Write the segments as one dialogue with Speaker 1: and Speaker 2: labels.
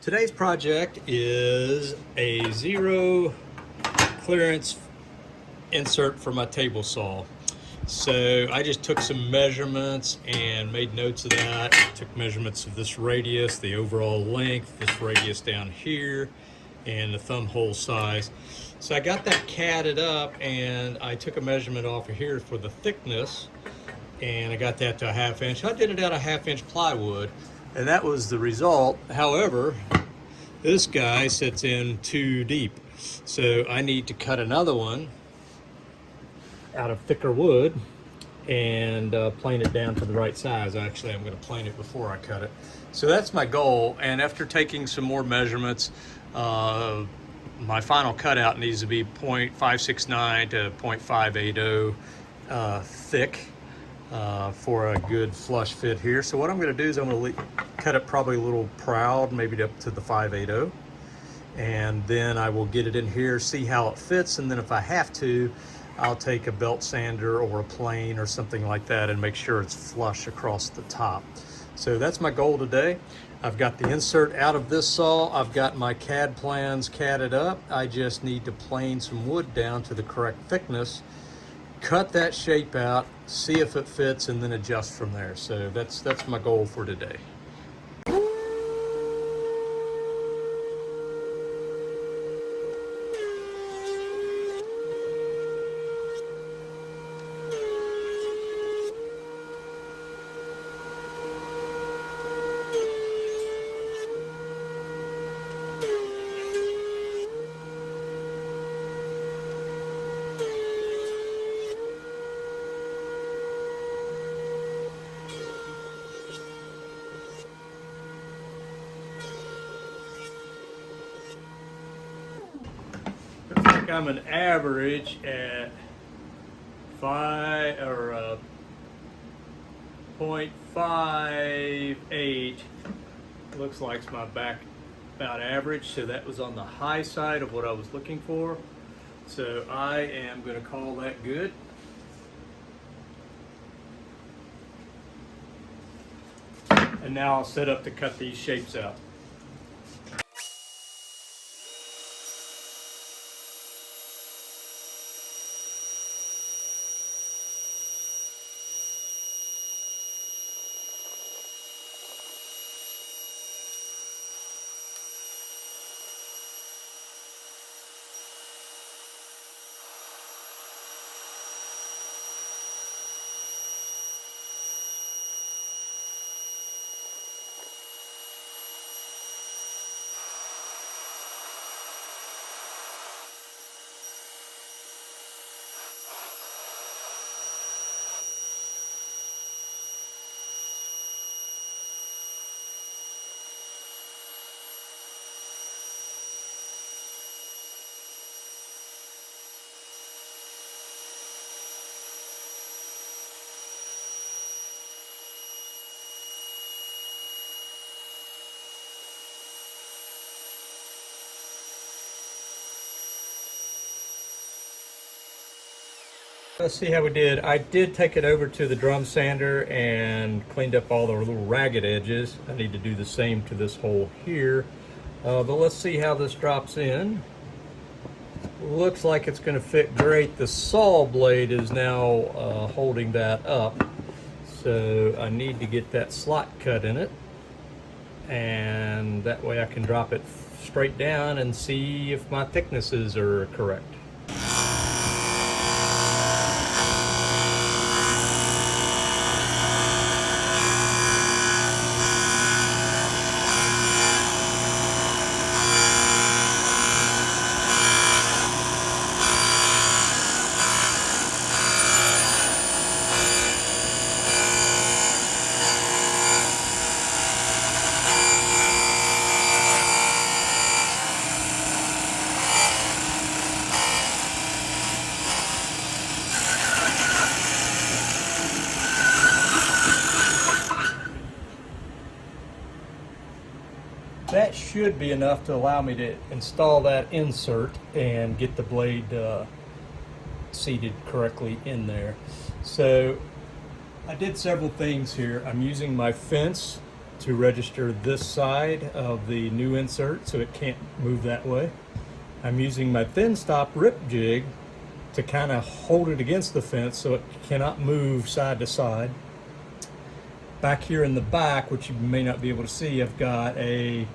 Speaker 1: Today's project is a zero clearance insert for my table saw. So I just took some measurements and made notes of that. Took measurements of this radius, the overall length, this radius down here, and the thumb hole size. So I got that catted up and I took a measurement off of here for the thickness, and I got that to a 1/2 inch. I did it out of 1/2 inch plywood, and that was the result. However, this guy sits in too deep. So I need to cut another one out of thicker wood and plane it down to the right size. Actually, I'm going to plane it before I cut it. So that's my goal. And after taking some more measurements, my final cutout needs to be 0.569 to 0.580 thick for a good flush fit here. So what I'm going to do is I'm going to cut it probably a little proud, maybe up to the 580. And then I will get it in here, see how it fits, and then if I have to, I'll take a belt sander or a plane or something like that and make sure it's flush across the top. So that's my goal today. I've got the insert out of this saw. I've got my CAD plans CAD'd up. I just need to plane some wood down to the correct thickness, cut that shape out, see if it fits, and then adjust from there. So that's my goal for today. I'm an average at 0.58. Looks like it's my back about average, so that was on the high side of what I was looking for. So I am going to call that good. And now I'll set up to cut these shapes out. Let's see how we did. I did take it over to the drum sander and cleaned up all the little ragged edges. I need to do the same to this hole here. But let's see how this drops in. Looks like it's going to fit great. The saw blade is now holding that up. So I need to get that slot cut in it. And that way I can drop it straight down and see if my thicknesses are correct. That should be enough to allow me to install that insert and get the blade seated correctly in there. So I did several things here. I'm using my fence to register this side of the new insert so it can't move that way. I'm using my thin stop rip jig to kind of hold it against the fence so it cannot move side to side. Back here in the back, which you may not be able to see, I've got a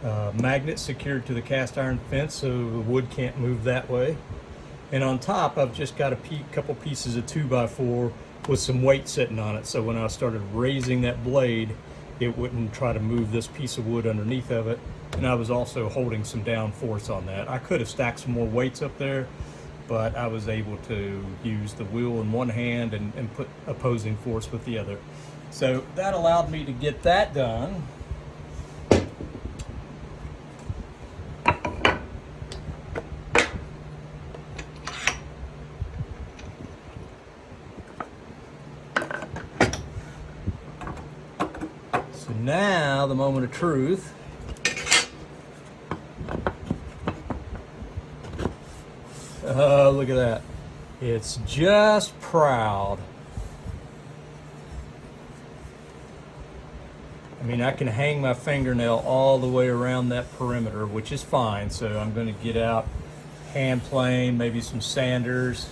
Speaker 1: magnet secured to the cast iron fence so the wood can't move that way. And on top, I've just got a couple pieces of 2x4 with some weight sitting on it, so when I started raising that blade, it wouldn't try to move this piece of wood underneath of it. And I was also holding some down force on that. I could have stacked some more weights up there, but I was able to use the wheel in one hand and put opposing force with the other. So that allowed me to get that done. So now the moment of truth. Oh, look at that. It's just proud. I mean, I can hang my fingernail all the way around that perimeter, which is fine. So I'm going to get out hand plane, maybe some sanders.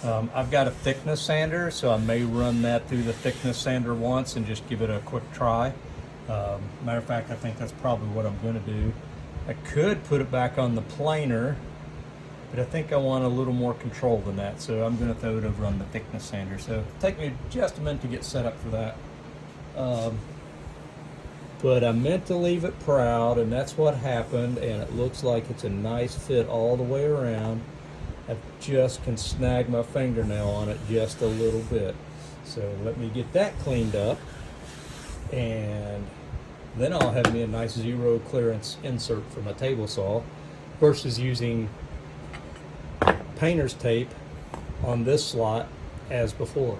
Speaker 1: I've got a thickness sander, so I may run that through the thickness sander once and just give it a quick try. Matter of fact, I think that's probably what I'm going to do. I could put it back on the planer, but I think I want a little more control than that, so I'm going to throw it over on the thickness sander. So it'll take me just a minute to get set up for that. But I meant to leave it proud, and that's what happened, and it looks like it's a nice fit all the way around. I just can snag my fingernail on it just a little bit. So let me get that cleaned up, and then I'll have me a nice zero clearance insert for my table saw versus using painter's tape on this slot as before.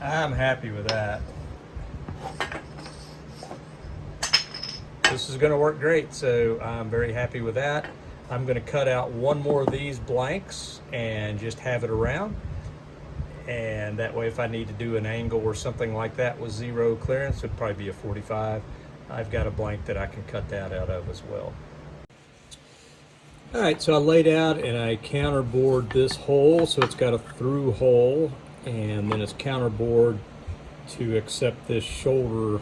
Speaker 1: I'm happy with that. This is going to work great, so I'm very happy with that. I'm going to cut out one more of these blanks and just have it around. And that way, if I need to do an angle or something like that with zero clearance, it'd probably be a 45. I've got a blank that I can cut that out of as well. All right, so I laid out and I counterbored this hole, so it's got a through hole, and then it's counterbored to accept this shoulder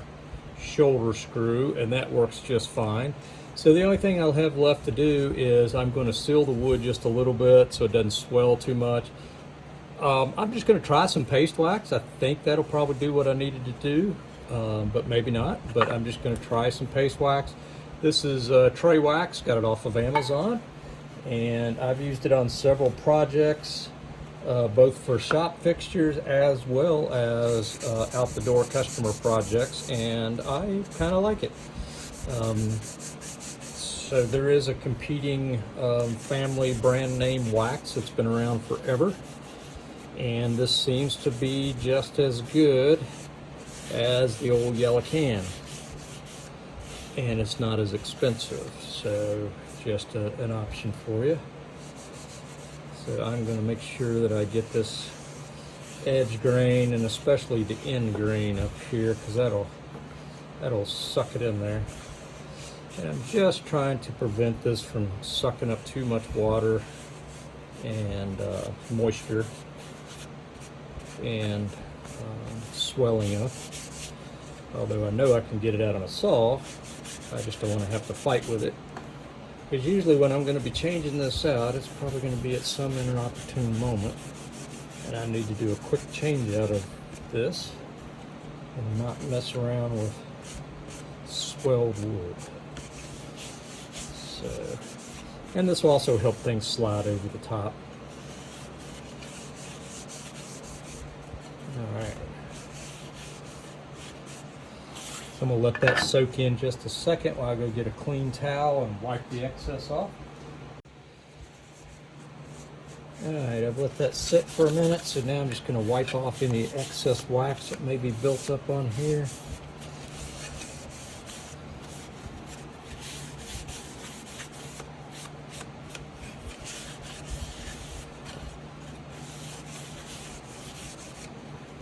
Speaker 1: screw, and that works just fine. So the only thing I'll have left to do is I'm going to seal the wood just a little bit so it doesn't swell too much. I'm just going to try some paste wax. I think that'll probably do what I needed to do, but maybe not. But I'm just going to try some paste wax. This is tray wax, got it off of Amazon, and I've used it on several projects, both for shop fixtures as well as out the door customer projects, and I kind of like it. So there is a competing family brand name wax that's been around forever, and this seems to be just as good as the old yellow can, and it's not as expensive, so just an option for you. So I'm going to make sure that I get this edge grain and especially the end grain up here, because that'll suck it in there. And I'm just trying to prevent this from sucking up too much water and moisture and swelling up. Although I know I can get it out on a saw, I just don't want to have to fight with it. Because usually when I'm going to be changing this out, it's probably going to be at some inopportune moment, and I need to do a quick change out of this and not mess around with swelled wood. So, and this will also help things slide over the top. All right. So I'm gonna let that soak in just a second while I go get a clean towel and wipe the excess off. All right, I've let that sit for a minute, so now I'm just gonna wipe off any excess wax that may be built up on here.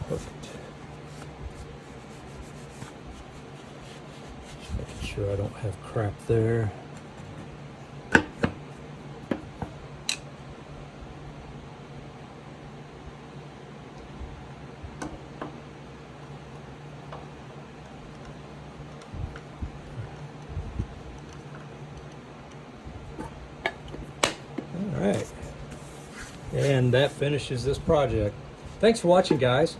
Speaker 1: Perfect. Just making sure I don't have crap there. All right, and that finishes this project. Thanks for watching, guys.